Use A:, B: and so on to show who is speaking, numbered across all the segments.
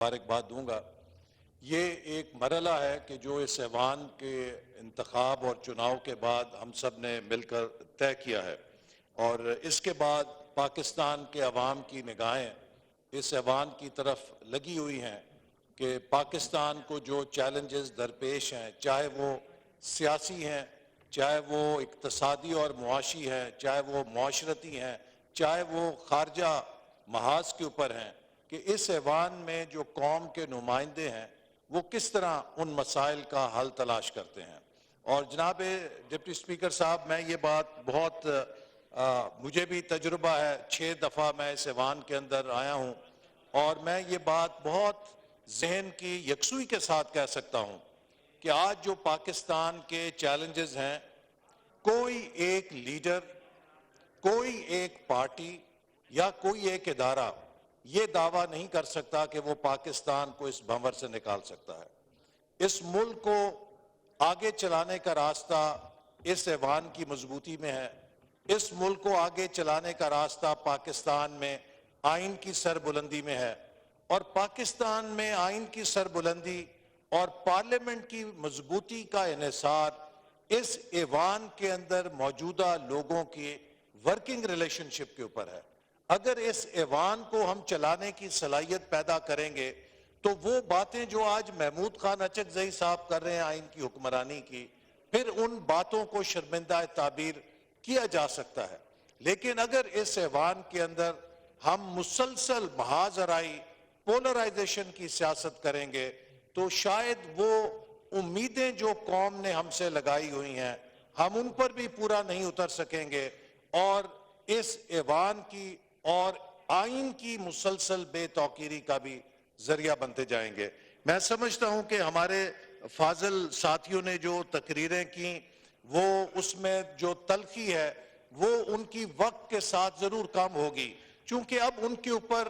A: مبارکباد دوں گا۔ یہ ایک مرحلہ ہے کہ جو اس ایوان کے انتخاب اور چناؤ کے بعد ہم سب نے مل کر طے کیا ہے، اور اس کے بعد پاکستان کے عوام کی نگاہیں اس ایوان کی طرف لگی ہوئی ہیں کہ پاکستان کو جو چیلنجز درپیش ہیں، چاہے وہ سیاسی ہیں، چاہے وہ اقتصادی اور معاشی ہیں، چاہے وہ معاشرتی ہیں، چاہے وہ خارجہ محاذ کے اوپر ہیں، کہ اس ایوان میں جو قوم کے نمائندے ہیں وہ کس طرح ان مسائل کا حل تلاش کرتے ہیں۔ اور جناب ڈپٹی اسپیکر صاحب، میں یہ بات بہت مجھے بھی تجربہ ہے، 6 دفعہ میں اس ایوان کے اندر آیا ہوں، اور میں یہ بات بہت ذہن کی یکسوئی کے ساتھ کہہ سکتا ہوں کہ آج جو پاکستان کے چیلنجز ہیں، کوئی ایک لیڈر، کوئی ایک پارٹی یا کوئی ایک ادارہ یہ دعویٰ نہیں کر سکتا کہ وہ پاکستان کو اس بھنور سے نکال سکتا ہے۔ اس ملک کو آگے چلانے کا راستہ اس ایوان کی مضبوطی میں ہے۔ اس ملک کو آگے چلانے کا راستہ پاکستان میں آئین کی سربلندی میں ہے، اور پاکستان میں آئین کی سربلندی اور پارلیمنٹ کی مضبوطی کا انحصار اس ایوان کے اندر موجودہ لوگوں کی ورکنگ ریلیشن شپ کے اوپر ہے۔ اگر اس ایوان کو ہم چلانے کی صلاحیت پیدا کریں گے تو وہ باتیں جو آج محمود خان اچکزئی صاحب کر رہے ہیں آئین کی حکمرانی کی، پھر ان باتوں کو شرمندہ تعبیر کیا جا سکتا ہے۔ لیکن اگر اس ایوان کے اندر ہم مسلسل محاذ آرائی پولرائزیشن کی سیاست کریں گے تو شاید وہ امیدیں جو قوم نے ہم سے لگائی ہوئی ہیں ہم ان پر بھی پورا نہیں اتر سکیں گے، اور اس ایوان کی اور آئین کی مسلسل بے توقیری کا بھی ذریعہ بنتے جائیں گے۔ میں سمجھتا ہوں کہ ہمارے فاضل ساتھیوں نے جو تقریریں کی، وہ اس میں جو تلخی ہے وہ ان کی وقت کے ساتھ ضرور کم ہوگی، چونکہ اب ان کے اوپر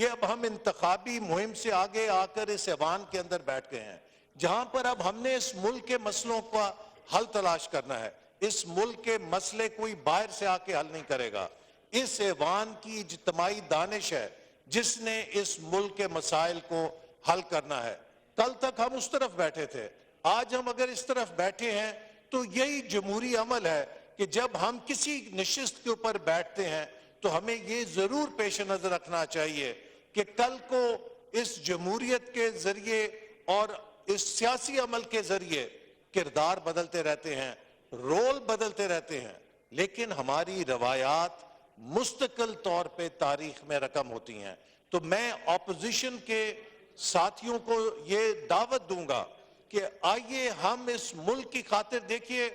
A: اب ہم انتخابی مہم سے آگے آ کر اس ایوان کے اندر بیٹھ گئے ہیں، جہاں پر اب ہم نے اس ملک کے مسئلوں کا حل تلاش کرنا ہے۔ اس ملک کے مسئلے کوئی باہر سے آ کے حل نہیں کرے گا، اس ایوان کی اجتماعی دانش ہے جس نے اس ملک کے مسائل کو حل کرنا ہے۔ کل تک ہم اس طرف بیٹھے تھے، آج ہم اگر اس طرف بیٹھے ہیں تو یہی جمہوری عمل ہے کہ جب ہم کسی نشست کے اوپر بیٹھتے ہیں تو ہمیں یہ ضرور پیش نظر رکھنا چاہیے کہ کل کو اس جمہوریت کے ذریعے اور اس سیاسی عمل کے ذریعے کردار بدلتے رہتے ہیں، رول بدلتے رہتے ہیں، لیکن ہماری روایات مستقل طور پہ تاریخ میں رقم ہوتی ہیں۔ تو میں اپوزیشن کے ساتھیوں کو یہ دعوت دوں گا کہ آئیے ہم اس ملک کی خاطر، دیکھیے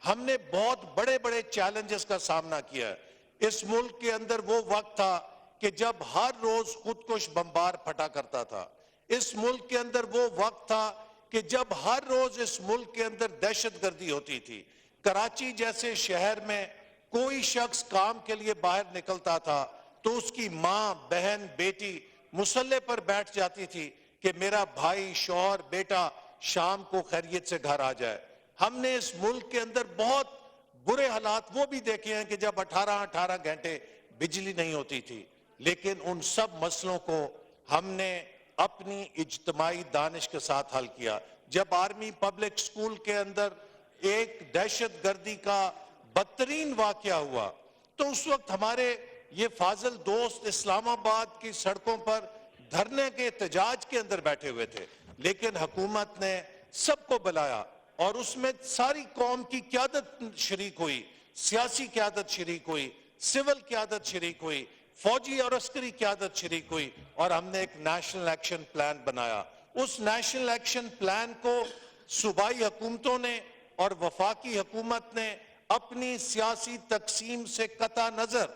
A: ہم نے بہت بڑے بڑے چیلنجز کا سامنا کیا ہے۔ اس ملک کے اندر وہ وقت تھا کہ جب ہر روز خودکش بمبار پھٹا کرتا تھا۔ اس ملک کے اندر وہ وقت تھا کہ جب ہر روز اس ملک کے اندر دہشت گردی ہوتی تھی۔ کراچی جیسے شہر میں کوئی شخص کام کے لیے باہر نکلتا تھا تو اس کی ماں، بہن، بیٹی مسلح پر بیٹھ جاتی تھی کہ میرا بھائی، شوہر، بیٹا شام کو خیریت سے گھر آ جائے۔ ہم نے اس ملک کے اندر بہت برے حالات وہ بھی دیکھے ہیں کہ جب 18 گھنٹے بجلی نہیں ہوتی تھی، لیکن ان سب مسئلوں کو ہم نے اپنی اجتماعی دانش کے ساتھ حل کیا۔ جب آرمی پبلک سکول کے اندر ایک دہشت گردی کا بدترین واقعہ ہوا تو اس وقت ہمارے یہ فاضل دوست اسلام آباد کی سڑکوں پر دھرنے کے احتجاج کے اندر بیٹھے ہوئے تھے، لیکن حکومت نے سب کو بلایا اور اس میں ساری قوم کی قیادت شریک ہوئی، سیاسی قیادت شریک ہوئی، سول قیادت شریک ہوئی، فوجی اور عسکری قیادت شریک ہوئی، اور ہم نے ایک نیشنل ایکشن پلان بنایا۔ اس نیشنل ایکشن پلان کو صوبائی حکومتوں نے اور وفاقی حکومت نے اپنی سیاسی تقسیم سے قطع نظر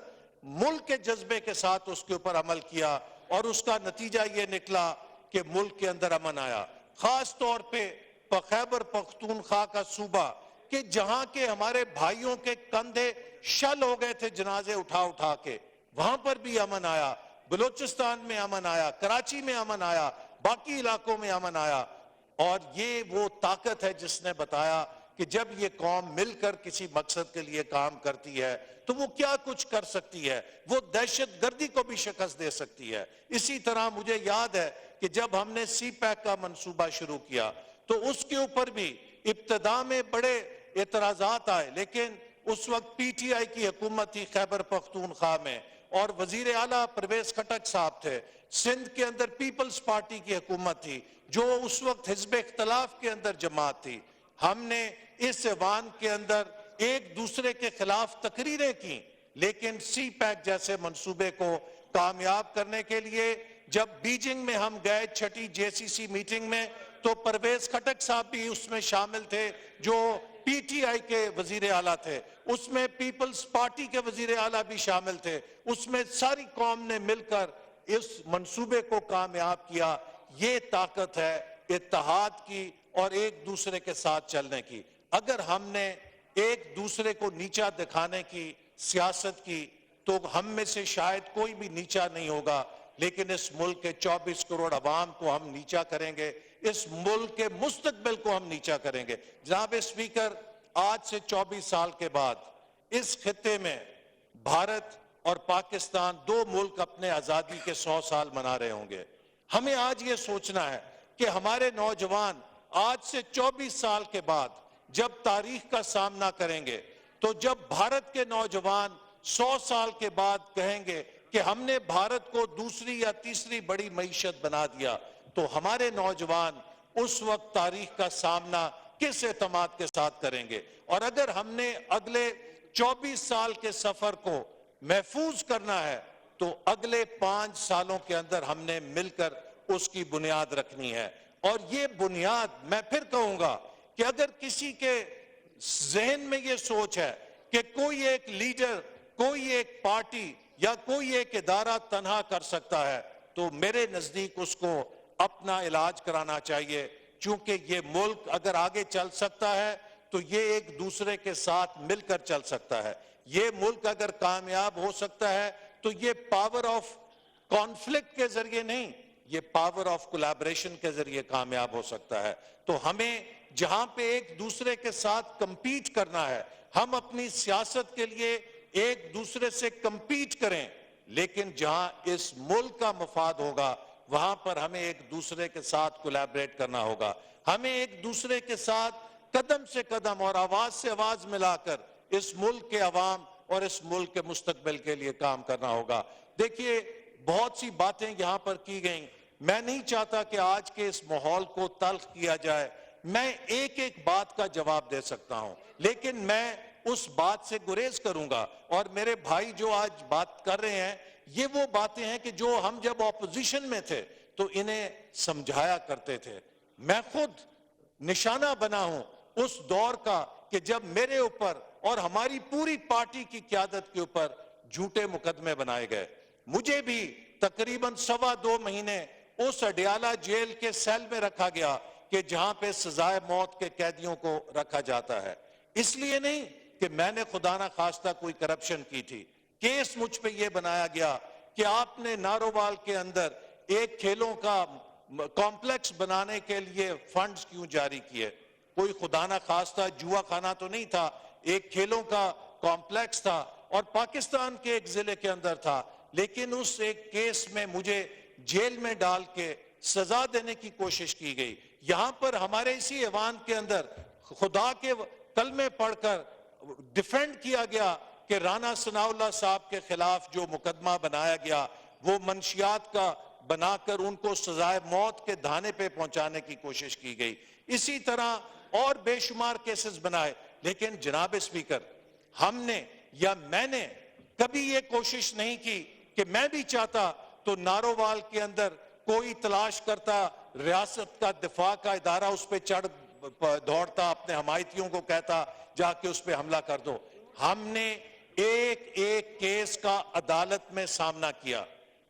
A: ملک کے جذبے کے ساتھ اس کے اوپر عمل کیا، اور اس کا نتیجہ یہ نکلا کہ ملک کے اندر امن آیا۔ خاص طور پہ خیبر پختونخوا کا صوبہ کہ جہاں کے ہمارے بھائیوں کے کندھے شل ہو گئے تھے جنازے اٹھا اٹھا کے، وہاں پر بھی امن آیا۔ بلوچستان میں امن آیا، کراچی میں امن آیا، باقی علاقوں میں امن آیا، اور یہ وہ طاقت ہے جس نے بتایا کہ جب یہ قوم مل کر کسی مقصد کے لیے کام کرتی ہے تو وہ کیا کچھ کر سکتی ہے، وہ دہشت گردی کو بھی شکست دے سکتی ہے۔ اسی طرح مجھے یاد ہے کہ جب ہم نے سی پیک کا منصوبہ شروع کیا تو اس کے اوپر بھی ابتدا میں بڑے اعتراضات آئے، لیکن اس وقت پی ٹی آئی کی حکومت تھی خیبر پختونخوا میں، اور وزیر اعلیٰ پرویز خٹک صاحب تھے۔ سندھ کے اندر پیپلز پارٹی کی حکومت تھی جو اس وقت حزب اختلاف کے اندر جماعت تھی۔ ہم نے اس ایوان کے اندر ایک دوسرے کے خلاف تقریریں کی، لیکن سی پیک جیسے منصوبے کو کامیاب کرنے کے لیے جب بیجنگ میں ہم گئے 6ٹی JCC میٹنگ میں تو پرویز خٹک صاحب بھی اس میں شامل تھے جو پی ٹی آئی کے وزیر اعلیٰ تھے، اس میں پیپلز پارٹی کے وزیر اعلیٰ بھی شامل تھے، اس میں ساری قوم نے مل کر اس منصوبے کو کامیاب کیا۔ یہ طاقت ہے اتحاد کی اور ایک دوسرے کے ساتھ چلنے کی۔ اگر ہم نے ایک دوسرے کو نیچا دکھانے کی سیاست کی تو ہم میں سے شاید کوئی بھی نیچا نہیں ہوگا، لیکن اس ملک کے 24 کروڑ عوام کو ہم نیچا کریں گے، اس ملک کے مستقبل کو ہم نیچا کریں گے۔ جناب اسپیکر، آج سے 24 سال کے بعد اس خطے میں بھارت اور پاکستان دو ملک اپنے آزادی کے 100 سال منا رہے ہوں گے۔ ہمیں آج یہ سوچنا ہے کہ ہمارے نوجوان آج سے 24 سال کے بعد جب تاریخ کا سامنا کریں گے تو جب بھارت کے نوجوان 100 سال کے بعد کہیں گے کہ ہم نے بھارت کو دوسری یا تیسری بڑی معیشت بنا دیا، تو ہمارے نوجوان اس وقت تاریخ کا سامنا کس اعتماد کے ساتھ کریں گے؟ اور اگر ہم نے اگلے 24 سال کے سفر کو محفوظ کرنا ہے تو اگلے 5 سالوں کے اندر ہم نے مل کر اس کی بنیاد رکھنی ہے۔ اور یہ بنیاد میں پھر کہوں گا کہ اگر کسی کے ذہن میں یہ سوچ ہے کہ کوئی ایک لیڈر، کوئی ایک پارٹی یا کوئی ایک ادارہ تنہا کر سکتا ہے تو میرے نزدیک اس کو اپنا علاج کرانا چاہیے، چونکہ یہ ملک اگر آگے چل سکتا ہے تو یہ ایک دوسرے کے ساتھ مل کر چل سکتا ہے۔ یہ ملک اگر کامیاب ہو سکتا ہے تو یہ پاور آف کانفلکٹ کے ذریعے نہیں، یہ پاور آف کولیبریشن کے ذریعے کامیاب ہو سکتا ہے۔ تو ہمیں جہاں پہ ایک دوسرے کے ساتھ کمپیٹ کرنا ہے، ہم اپنی سیاست کے لیے ایک دوسرے سے کمپیٹ کریں، لیکن جہاں اس ملک کا مفاد ہوگا وہاں پر ہمیں ایک دوسرے کے ساتھ کولیبریٹ کرنا ہوگا۔ ہمیں ایک دوسرے کے ساتھ قدم سے قدم اور آواز سے آواز ملا کر اس ملک کے عوام اور اس ملک کے مستقبل کے لیے کام کرنا ہوگا۔ دیکھیے، بہت سی باتیں یہاں پر کی گئیں، میں نہیں چاہتا کہ آج کے اس ماحول کو تلخ کیا جائے۔ میں ایک ایک بات کا جواب دے سکتا ہوں، لیکن میں اس بات سے گریز کروں گا، اور میرے بھائی جو آج بات کر رہے ہیں یہ وہ باتیں ہیں کہ جو ہم جب اپوزیشن میں تھے تو انہیں سمجھایا کرتے تھے۔ میں خود نشانہ بنا ہوں اس دور کا کہ جب میرے اوپر اور ہماری پوری پارٹی کی قیادت کے اوپر جھوٹے مقدمے بنائے گئے۔ مجھے بھی تقریباً 2.25 مہینے اس اڈیالہ جیل کے سیل میں رکھا گیا کہ جہاں پہ سزائے موت کے قیدیوں کو رکھا جاتا ہے، اس لیے نہیں کہ میں نے خدا نہ خواستہ کوئی کرپشن کی تھی۔ کیس مجھ پہ یہ بنایا گیا کہ آپ نے نارووال کے اندر ایک کھیلوں کا کمپلیکس بنانے کے لیے فنڈز کیوں جاری کیے؟ کوئی خدا نہ خواستہ جوا خانہ تو نہیں تھا، ایک کھیلوں کا کمپلیکس تھا اور پاکستان کے ایک ضلع کے اندر تھا، لیکن اس ایک کیس میں مجھے جیل میں ڈال کے سزا دینے کی کوشش کی گئی۔ یہاں پر ہمارے اسی ایوان کے اندر خدا کے کلمے پڑھ کر ڈیفینڈ کیا گیا کہ رانا ثناء اللہ صاحب کے خلاف جو مقدمہ بنایا گیا وہ منشیات کا بنا کر ان کو سزائے موت کے دھانے پہ پہنچانے کی کوشش کی گئی۔ اسی طرح اور بے شمار کیسز بنائے، لیکن جناب اسپیکر، ہم نے یا میں نے کبھی یہ کوشش نہیں کی کہ میں بھی چاہتا تو نارووال کے اندر کوئی تلاش کرتا، ریاست کا دفاع کا ادارہ اس پہ چڑھ دوڑتا، اپنے حمایتیوں کو کہتا جا کے اس پہ حملہ کر دو۔ ہم نے ایک ایک کیس کا عدالت میں سامنا کیا۔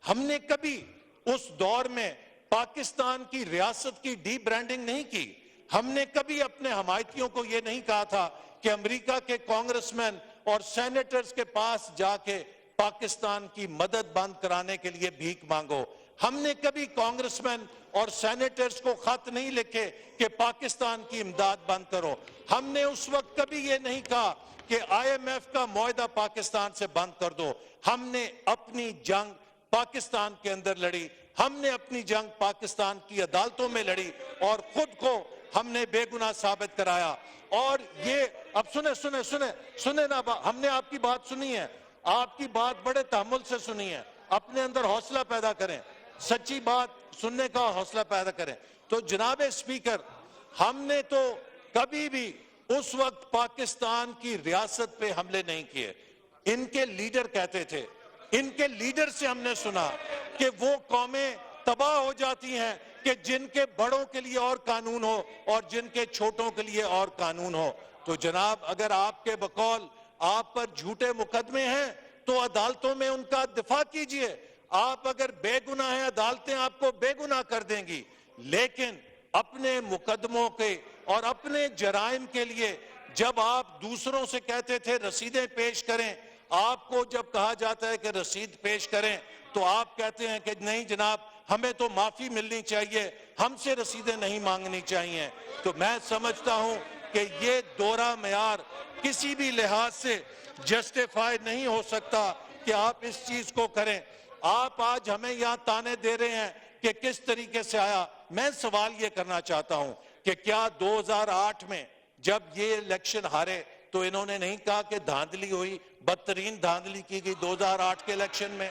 A: ہم نے کبھی اس دور میں پاکستان کی ریاست کی ڈی برانڈنگ نہیں کی۔ ہم نے کبھی اپنے حمایتیوں کو یہ نہیں کہا تھا کہ امریکہ کے کانگریس مین اور سینیٹرز کے پاس جا کے پاکستان کی مدد بند کرانے کے لیے بھیک مانگو۔ ہم نے کبھی کانگریس مین اور سینیٹرز کو خط نہیں لکھے کہ پاکستان کی امداد بند کرو. ہم نے اس وقت کبھی یہ نہیں کہا کہ IMF کا معاہدہ پاکستان سے بند کر دو. ہم نے اپنی جنگ پاکستان کے اندر لڑی, ہم نے اپنی جنگ پاکستان کی عدالتوں میں لڑی اور خود کو ہم نے بے گناہ ثابت کرایا. اور یہ اب سنیں نا, ہم نے آپ کی بات سنی ہے, آپ کی بات بڑے تحمل سے سنی ہے, اپنے اندر حوصلہ پیدا کریں, سچی بات سننے کا حوصلہ پیدا کریں. تو جناب اسپیکر, ہم نے تو کبھی بھی اس وقت پاکستان کی ریاست پہ حملے نہیں کیے. ان کے لیڈر کہتے تھے, ان کے لیڈر سے ہم نے سنا کہ وہ قومیں تباہ ہو جاتی ہیں کہ جن کے بڑوں کے لیے اور قانون ہو اور جن کے چھوٹوں کے لیے اور قانون ہو. تو جناب, اگر آپ کے بقول آپ پر جھوٹے مقدمے ہیں تو عدالتوں میں ان کا دفاع کیجئے. آپ اگر بے گناہ ہیں, عدالتیں آپ کو بے گناہ کر دیں گی, لیکن اپنے مقدموں کے اور اپنے جرائم کے لیے جب آپ دوسروں سے کہتے تھے رسیدیں پیش کریں, آپ کو جب کہا جاتا ہے کہ رسید پیش کریں تو آپ کہتے ہیں کہ نہیں جناب, ہمیں تو معافی ملنی چاہیے, ہم سے رسیدیں نہیں مانگنی چاہیے. تو میں سمجھتا ہوں کہ یہ دوہرا معیار کسی بھی لحاظ سے جسٹیفائی نہیں ہو سکتا کہ آپ اس چیز کو کریں. آپ آج ہمیں یہاں تانے دے رہے ہیں کہ کس طریقے سے آیا. میں سوال یہ کرنا چاہتا ہوں کہ کیا 2008 میں جب یہ الیکشن ہارے تو انہوں نے نہیں کہا کہ دھاندلی ہوئی, بدترین دھاندلی کی گئی 2008 کے الیکشن میں.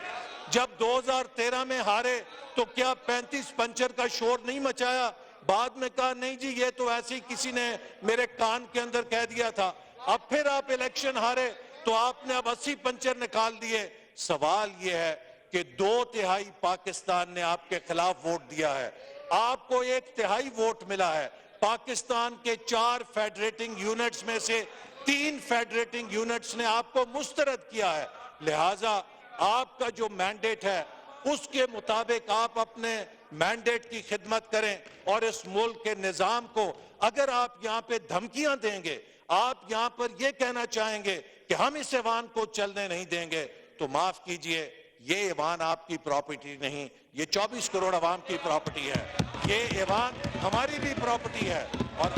A: جب 2013 میں ہارے تو کیا 35 پنچر کا شور نہیں مچایا, بعد میں کہا نہیں جی یہ تو ایسے ہی کسی نے میرے کان کے اندر کہہ دیا تھا. اب پھر آپ الیکشن ہارے تو آپ نے اب 80 پنچر نکال دیے. سوال یہ ہے کہ 2/3 پاکستان نے آپ کے خلاف ووٹ دیا ہے, آپ کو 1/3 ووٹ ملا ہے. پاکستان کے 4 فیڈریٹنگ یونٹس میں سے 3 فیڈریٹنگ یونٹس نے آپ کو مسترد کیا ہے. لہٰذا آپ کا جو مینڈیٹ ہے اس کے مطابق آپ اپنے مینڈیٹ کی خدمت کریں اور اس ملک کے نظام کو, اگر آپ یہاں پہ دھمکیاں دیں گے, آپ یہاں پر یہ کہنا چاہیں گے کہ ہم اس ایوان کو چلنے نہیں دیں گے, تو معاف کیجئے, یہ ایوان آپ کی پراپرٹی نہیں, یہ 24 کروڑ عوام کی پراپرٹی ہے. یہ ایوان ہماری بھی پراپرٹی ہے. اور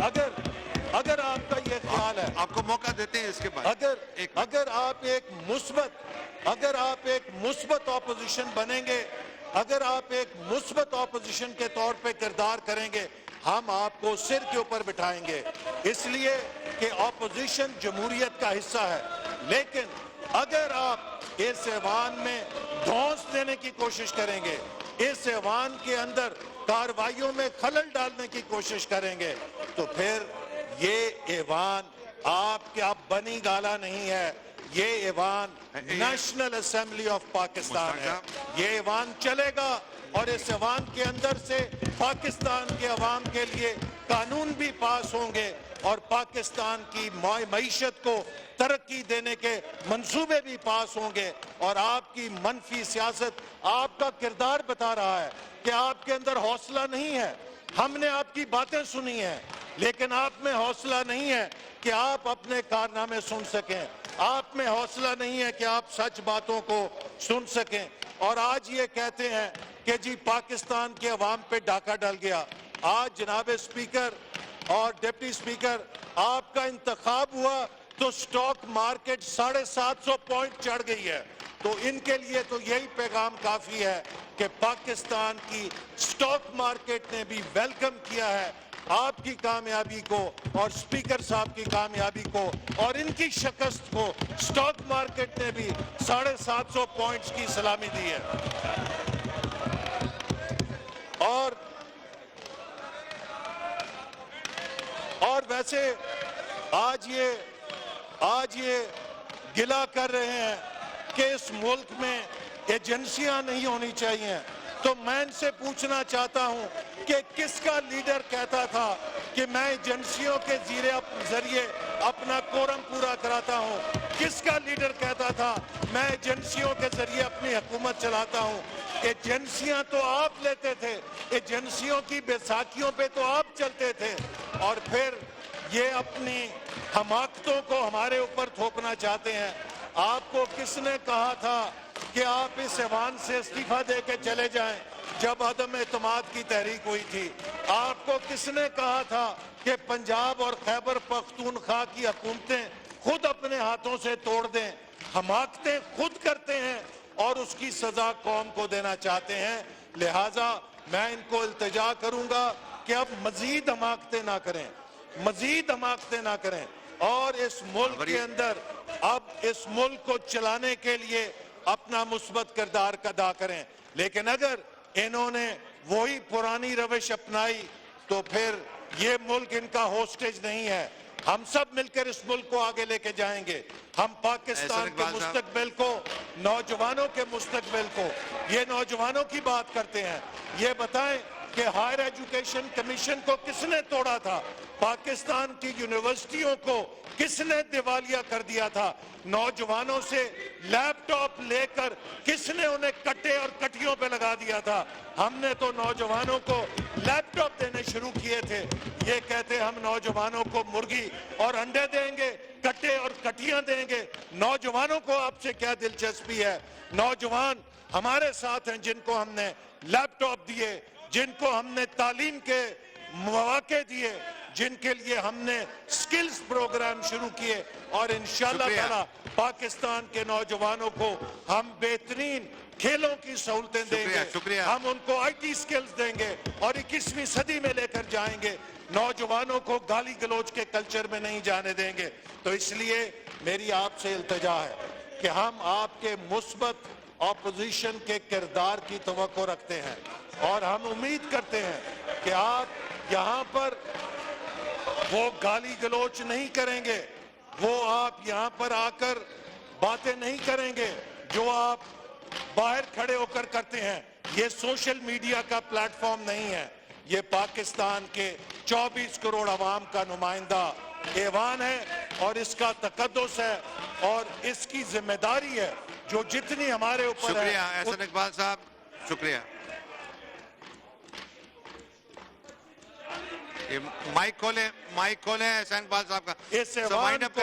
A: اگر آپ کا یہ خیال ہے,
B: آپ کو موقع دیتے ہیں اس کے بعد,
A: اگر آپ ایک مثبت اپوزیشن بنیں گے, اگر آپ ایک مثبت اپوزیشن کے طور پہ کردار کریں گے, ہم آپ کو سر کے اوپر بٹھائیں گے, اس لیے کہ اپوزیشن جمہوریت کا حصہ ہے. لیکن اگر آپ اس ایوان میں دھونس دینے کی کوشش کریں گے, اس ایوان کے اندر کاروائیوں میں خلل ڈالنے کی کوشش کریں گے, تو پھر یہ ایوان آپ کا بنی گالا نہیں ہے, یہ ایوان نیشنل اسمبلی آف پاکستان ہے. یہ ایوان چلے گا اور اس ایوان کے اندر سے پاکستان کے عوام کے لیے قانون بھی پاس ہوں گے اور پاکستان کی معیشت کو ترقی دینے کے منصوبے بھی پاس ہوں گے. اور آپ کی منفی سیاست, آپ کا کردار بتا رہا ہے کہ آپ کے اندر حوصلہ نہیں ہے. ہم نے آپ کی باتیں سنی ہیں لیکن آپ میں حوصلہ نہیں ہے کہ آپ اپنے کارنامے سن سکیں, آپ میں حوصلہ نہیں ہے کہ آپ سچ باتوں کو سن سکیں. اور آج یہ کہتے ہیں کہ جی پاکستان کے عوام پہ ڈاکہ ڈل گیا. آج جناب اسپیکر اور ڈپٹی اسپیکر, آپ کا انتخاب ہوا تو سٹاک مارکیٹ 750 پوائنٹ چڑھ گئی ہے. تو ان کے لیے تو یہی پیغام کافی ہے کہ پاکستان کی سٹاک مارکیٹ نے بھی ویلکم کیا ہے آپ کی کامیابی کو اور اسپیکر صاحب کی کامیابی کو, اور ان کی شکست کو سٹاک مارکیٹ نے بھی 750 پوائنٹس کی سلامی دی ہے. اور ویسے آج یہ گلہ کر رہے ہیں کہ اس ملک میں ایجنسیاں نہیں ہونی چاہیے. تو میں ان سے پوچھنا چاہتا ہوں کہ کس کا لیڈر کہتا تھا کہ میں ایجنسیوں کے ذریعے اپنا کورم پورا کراتا ہوں؟ کس کا لیڈر کہتا تھا میں ایجنسیوں کے ذریعے اپنی حکومت چلاتا ہوں؟ ایجنسیاں تو آپ لیتے تھے, ایجنسیوں کی بیساکھیوں پہ تو آپ چلتے تھے, اور پھر یہ اپنی حماقتوں کو ہمارے اوپر تھوپنا چاہتے ہیں. آپ کو کس نے کہا تھا کہ آپ اس ایوان سے استعفیٰ دے کے چلے جائیں؟ جب عدم اعتماد کی تحریک ہوئی تھی، آپ کو کس نے کہا تھا کہ پنجاب اور خیبر پختونخوا کی حکومتیں خود اپنے ہاتھوں سے توڑ دیں؟ حماقتیں خود کرتے ہیں اور اس کی سزا قوم کو دینا چاہتے ہیں۔ لہٰذا میں ان کو التجا کروں گا کہ اب مزید حماقتیں نہ کریں، مزید حماقتیں نہ کریں، اور اس ملک کے اندر اب اس ملک کو چلانے کے لیے اپنا مثبت کردار ادا کریں۔ لیکن اگر انہوں نے وہی پرانی روش اپنائی تو پھر یہ ملک ان کا ہوسٹیج نہیں ہے۔ ہم سب مل کر اس ملک کو آگے لے کے جائیں گے۔ ہم پاکستان کے مستقبل کو، نوجوانوں کے مستقبل کو، یہ نوجوانوں کی بات کرتے ہیں، یہ بتائیں کہ ہائر ایجوکیشن کمیشن کو کس نے توڑا تھا؟ پاکستان کی یونیورسٹیوں کو کس نے دیوالیہ کر دیا تھا؟ نوجوانوں سے لیپ ٹاپ لے کر کس نے انہیں کٹے اور کٹیوں پہ لگا دیا تھا؟ ہم نے تو نوجوانوں کو لیپ ٹاپ دینے شروع کیے تھے۔ یہ کہتے ہم نوجوانوں کو مرغی اور انڈے دیں گے، کٹے اور کٹیاں دیں گے۔ نوجوانوں کو آپ سے کیا دلچسپی ہے؟ نوجوان ہمارے ساتھ ہیں جن کو ہم نے لیپ ٹاپ دیے، جن کو ہم نے تعلیم کے مواقع دیے، جن کے لیے ہم نے سکلز پروگرام شروع کیے، اور انشاءاللہ تعالی پاکستان کے نوجوانوں کو ہم بہترین کھیلوں کی سہولتیں دیں گے، ہم ان کو آئی ٹی سکلز دیں گے اور 21ویں صدی میں لے کر جائیں گے۔ نوجوانوں کو گالی گلوچ کے کلچر میں نہیں جانے دیں گے۔ تو اس لیے میری آپ سے التجا ہے کہ ہم آپ کے مثبت اپوزیشن کے کردار کی توقع رکھتے ہیں، اور ہم امید کرتے ہیں کہ آپ یہاں پر وہ گالی گلوچ نہیں کریں گے، وہ آپ یہاں پر آ کر باتیں نہیں کریں گے جو آپ باہر کھڑے ہو کر کرتے ہیں۔ یہ سوشل میڈیا کا پلیٹ فارم نہیں ہے، یہ پاکستان کے 24 کروڑ عوام کا نمائندہ ایوان ہے، اور اس کا تقدس ہے اور اس کی ذمہ داری ہے جو جتنی ہمارے اوپر ہے۔
B: شکریہ احسن اقبال صاحب، شکریہ۔ مائک کھولیں احسن اقبال صاحب کا۔
A: اس ایوان کو،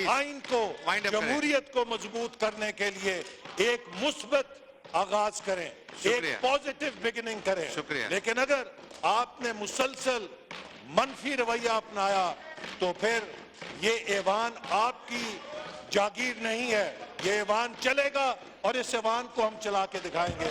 A: آئین کو، جمہوریت کو مضبوط کرنے کے لیے ایک مثبت آغاز کریں، ایک پوزیٹیو بگننگ کریں۔ لیکن اگر آپ نے مسلسل منفی رویہ اپنایا تو پھر یہ ایوان آپ کی جاگیر نہیں ہے، یہ ایوان چلے گا اور اس ایوان کو ہم چلا کے دکھائیں گے۔